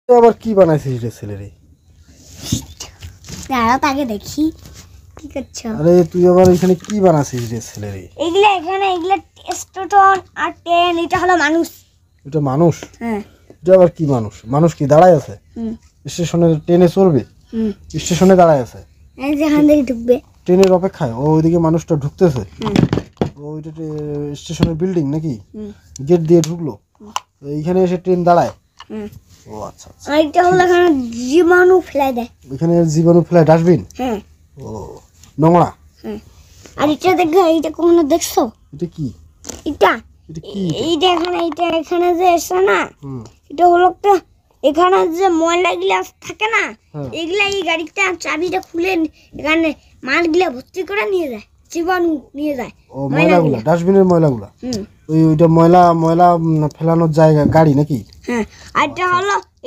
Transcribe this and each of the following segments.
আবার কি বানাইছিস রে ছেলে রে? দাঁড়াও তাকে দেখি কি করছো। আরে তুই আবার এখানে কি বানাইছিস রে ছেলে রে? এগুলা স্টেশন আর ট্রেন। এটা হলো মানুষ। এটা মানুষ? হ্যাঁ। এটা আবার কি মানুষ? মানুষ কি দাঁড়ায় আছে? স্টেশনে ট্রেনে চলবে? স্টেশনে দাঁড়ায় আছে। এই যে এখান থেকে ঢুকবে ট্রেনের অপেক্ষায়। ও ওইদিকে মানুষটা ঢুকতেছে। ওইটা স্টেশনের বিল্ডিং নাকি? গেট দিয়ে ঢুকলো, এইখানে এসে ট্রেন দাঁড়ায়। ও আচ্ছা আচ্ছা। এইটা হলো এখানে জীবাণু ফেলাই দেয়। এখানে জীবাণু ফেলায় ডাস্টবিন? হ্যাঁ। ও নোংরা। হ্যাঁ। আর এটা দেখো, এইটা কখনো দেখছো? এটা কি? এটা কি? এইটা এখানে যে এসে না, এটা হলো একটা, এখানে যে ময়লা গুলা থাকে না, এগুলা এই গাড়িটা চাবিটা খুলে এখানে মালগুলা ভর্তি করে নিয়ে যায়, জীবাণু নিয়ে যায়। ও ময়লাগুলা, ডাস্টবিনের ময়লাগুলা। ওইটা ময়লা ফেলানোর জায়গা গাড়ি নাকি? হ্যাঁ। আর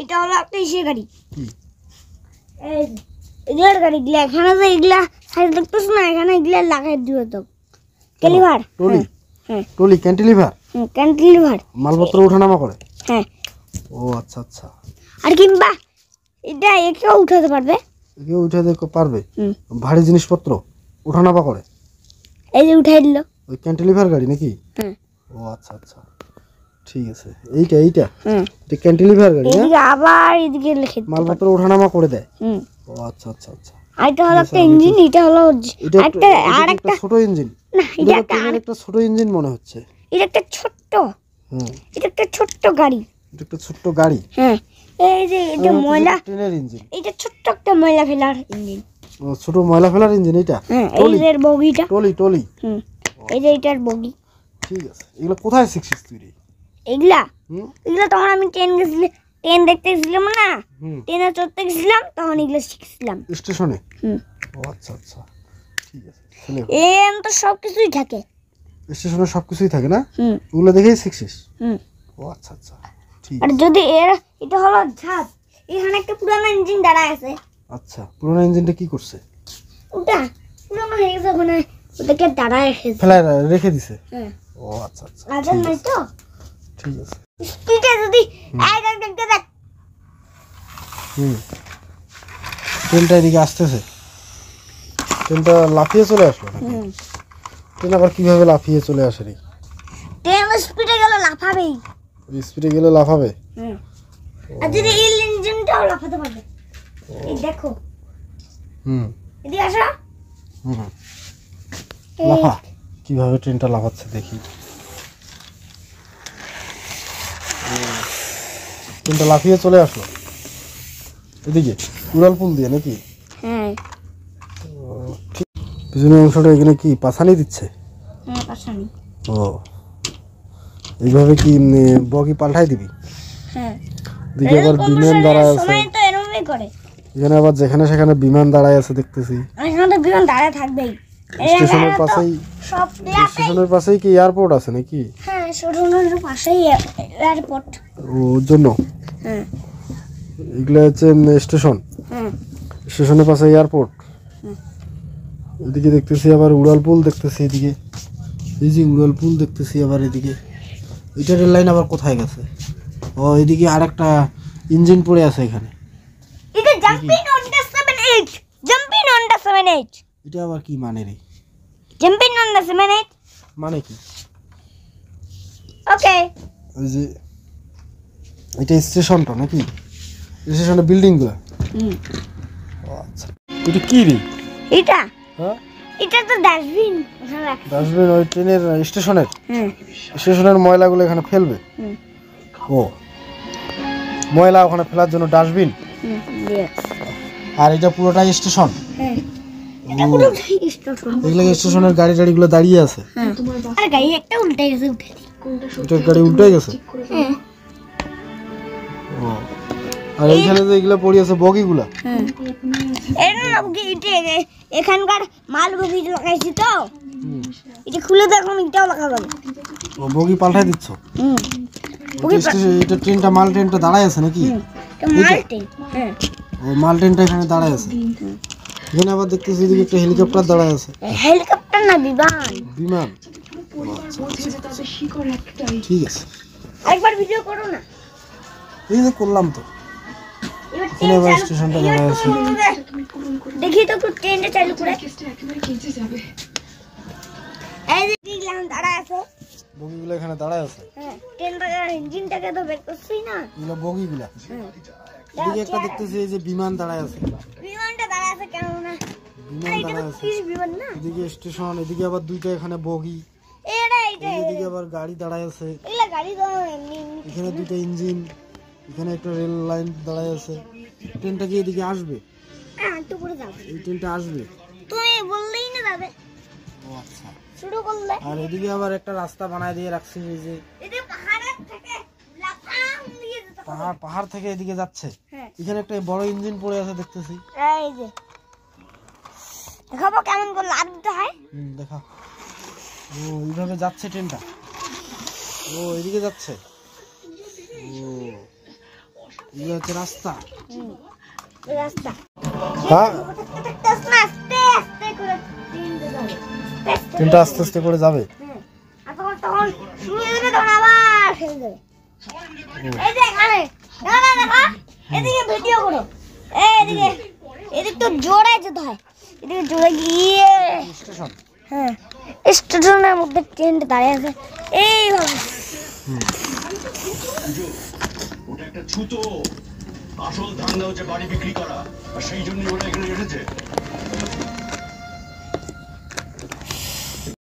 এটা হলো একটা ইসের গাড়ি। এই এগুলার গাড়িগুলা এখানে যে এগুলা সাইড দেখতেছ না, এখানে এগুলা লাগাই দিও তো ক্যালিভার। টলি? হ্যাঁ টলি, ক্যান্টিলিভার। ক্যান্টিলিভার মালপত্র ওঠানামা করে। হ্যাঁ। ও আচ্ছা আচ্ছা। আর কিংবা এটা একেও উঠাতে পারবে। একেও উঠাতে পারবে? ভারী জিনিসপত্র ওঠানামা করে। এই যে উঠাই দিল। ওই ক্যান্টিলিভার গাড়ি নাকি? হ্যাঁ। ও আচ্ছা আচ্ছা, ঠিক আছে। এইটা এটা ক্যান্টিলিভার গাড়ি। এদিকে আবার এদিকে লিখে মালপত্র ওঠানামা করে দেয়। ও আচ্ছা আচ্ছা আচ্ছা। আর এটা হলো একটা ইঞ্জিন। এটা হলো একটা ছোট ইঞ্জিন। না, এটা একটা ছোট ইঞ্জিন মনে হচ্ছে। এটা একটা ছোট্ট, এটা একটা ছোট্ট গাড়ি। এটা একটা ছোট্ট গাড়ি। হ্যাঁ। এই যে এটা ময়লা, ট্রেনের ইঞ্জিন। এটা ছোট্ট একটা ময়লা ফেলার ইঞ্জিন। ও ছোট ময়লা ফেলার ইঞ্জিন এটা। হ্যাঁ। এই যে বগিটা, টলি। এই যে এটার বগি। ঠিক আছে। এগুলো কোথায় শিখছিস তুই রে? এগুলা তখন আমি ট্রেন দেখতে গেছিলাম না, ট্রেনে চড়তে গেছিলাম, তখন এগুলো শিখছিলাম স্টেশনে। ও আচ্ছা আচ্ছা, ঠিক আছে। এম তো সবকিছুই থাকে স্টেশনে, সবকিছুই থাকে না? ওগুলো দেখেই শিখছিস? ও আচ্ছা আচ্ছা, ঠিক আছে। আর যদি এটা হলো ঝাঁপ, এখানে একটা পুরানো ইঞ্জিন দাঁড়ায় আছে। আচ্ছা, পুরোনো ইঞ্জিনটা কি করছে? ওটা পুরানো হয়ে গেছে, মানে ওটাকে দাঁড়ায় রেখেছে, ফেলায় রেখে দিছে। ও আচ্ছা আচ্ছা, আজান নাই তো, ঠিক আছে। স্পিডে যদি দেখ। ট্রেনটা এদিকে আসতেছে। ট্রেনটা লাফিয়ে চলে আসলো নাকি? ট্রেন আবার কিভাবে লাফিয়ে চলে আসে রে? ট্রেন স্পিডে গেলে লাফাবেই। স্পিডে গেলে লাফাবে? আর যদি এই ইঞ্জিনটাও লাফাতে পারবে। এই দেখো। এদিকে আসো। লাফা। কিভাবে ট্রেনটা লাফাচ্ছে দেখি। ট্রেনটা লাফিয়ে চলে আসলো এদিকে, উড়ালপুল দিয়ে নাকি? হ্যাঁ। পিছনের অংশটা এখানে কি পাছানি দিচ্ছে? হ্যাঁ, পাছানি। ও, এইভাবে কি বগি পাল্টাই দিবি? হ্যাঁ। দিকে আবার বিমান দাঁড়ায় আছে। সময় তো এরকমই করে। এখানে আবার যেখানে সেখানে বিমান দাঁড়ায় আছে দেখতেছি। এখানে তো বিমান দাঁড়ায় থাকবেই। স্টেশনের পাশেই, স্টেশনের পাশেই কি এয়ারপোর্ট আছে নাকি? হ্যাঁ, স্টেশনের পাশেই এয়ারপোর্ট। ওর জন্য হ্যাঁ, এগুলো হচ্ছে স্টেশন। স্টেশনের পাশে এয়ারপোর্ট। এদিকে দেখতেছি আবার উড়ালপুল দেখতেছি। এদিকে এই যে উড়ালপুল দেখতেছি আবার এদিকে। এটা রেল লাইন আবার কোথায় গেছে? ও এদিকে আরেকটা ইঞ্জিন পড়ে আছে এখানে। এটা jumping on the 78, jumping on the 78। এটা আবার কি মানে রে? জাম্পিং অন দ্য 78 মানে কি? ওকে। ওই যে এটা স্টেশনটা নাকি? স্টেশনের বিল্ডিংগুলো। আচ্ছা, এটা কি রে? এটা হ্যাঁ, এটা তো ডাস্টবিন। ডাস্টবিন ওই ট্রেনের স্টেশনের? স্টেশনের ময়লাগুলো এখানে ফেলবে? ও, ময়লা ওখানে ফেলার জন্য ডাস্টবিন। আর এটা পুরোটাই স্টেশন? এটা পুরোটাই স্টেশন। এগুলো স্টেশনের গাড়ি টাড়িগুলো দাঁড়িয়ে আছে। আর গাড়ি একটা উল্টে গেছে, উঠে দি। এটা গাড়ি উল্টে গেছে? ও, আর এইখানে যে এগুলো পড়ে আছে বগিগুলা? এখানকার মাল বগি লাগাইছি তো, এটা খুলে দেখুন, এটাও লাগা যাবে। ও, বগি পাল্টাই দিচ্ছ? এটা ট্রেনটা, মাল ট্রেনটা দাঁড়ায় আছে নাকি? ও, মাল ট্রেনটা এখানে দাঁড়ায় আছে। এখানে আবার দেখতেছি এদিকে একটা হেলিকপ্টার দাঁড়ায় আছে। হেলিকপ্টার না, বিমান। বিমান? ঠিক আছে, আরেকবার ভিডিও করো না। এই যে করলাম তো। এখানে আবার স্টেশনটা দাঁড়ায় আছে। দেখি তো একটু ট্রেনটা চালু করে। এই যে দেখলাম দাঁড়ায় আছে। বগিগুলো এখানে দাঁড়ায় আছে। হ্যাঁ, ট্রেনটাকে ইঞ্জিনটাকে তো বের করছি না। এগুলো বগিগুলা। হুম। এদিকে একটা দেখতেছি এই যে বিমান দাঁড়ায় আছে। বিমানটা দাঁড়ায় আছে কেন না? বিমান এটা দাঁড়ায় তো আছে। কিস বিমান না? এদিকে স্টেশন, এদিকে আবার দুইটা এখানে বগি। এইটা এদিকে আবার গাড়ি দাঁড়ায় আছে। এগুলা গাড়ি তো এমনি এমনি। এখানে দুইটা ইঞ্জিন, এখানে একটা রেল লাইন দাঁড়ায় আছে। ট্রেনটা কি এদিকে আসবে? একটু পরে যাবো। এই ট্রেনটা আসবে। তুমি বললেই না যাবে। ও আচ্ছা। শুরু করলে। আর এদিকে আবার একটা রাস্তা বানায় দিয়ে রাখছে এই যে এটা পাহাড়ের থেকে লাফাং দিয়ে যেতে হবে। পাহাড় থেকে এদিকে যাচ্ছে। হ্যাঁ। এখানে একটা বড় ইঞ্জিন পড়ে আছে দেখতেছি। এই যে দেখাবো কেমন করে লাফ দিতে হয়। দেখা। ও এইভাবে যাচ্ছে ট্রেনটা। ও এদিকে যাচ্ছে। ও এগুলো হচ্ছে রাস্তা। এই রাস্তা। হ্যাঁ, আস্তে আস্তে আস্তে করে ট্রেনটা যাবে। ট্রেনটা আস্তে আস্তে করে যাবে। হ্যাঁ। আর তখন শুরু হয়ে যাবে তখন আবার খেলে যাবে। এই যে এখানে না না দেখো এদিকে ভিডিও করো। এদিকে এদিকে তো জোরে যেতে হয়। এদিকে জোরে গিয়ে স্টেশন। হ্যাঁ স্টেশনের মধ্যে ট্রেনটা দাঁড়িয়ে আছে এইভাবে। ওটা একটা ছুতো, আসল ধান্দা হচ্ছে বাড়ি বিক্রি করা, আর সেই জন্য ওরা এখানে এসেছে।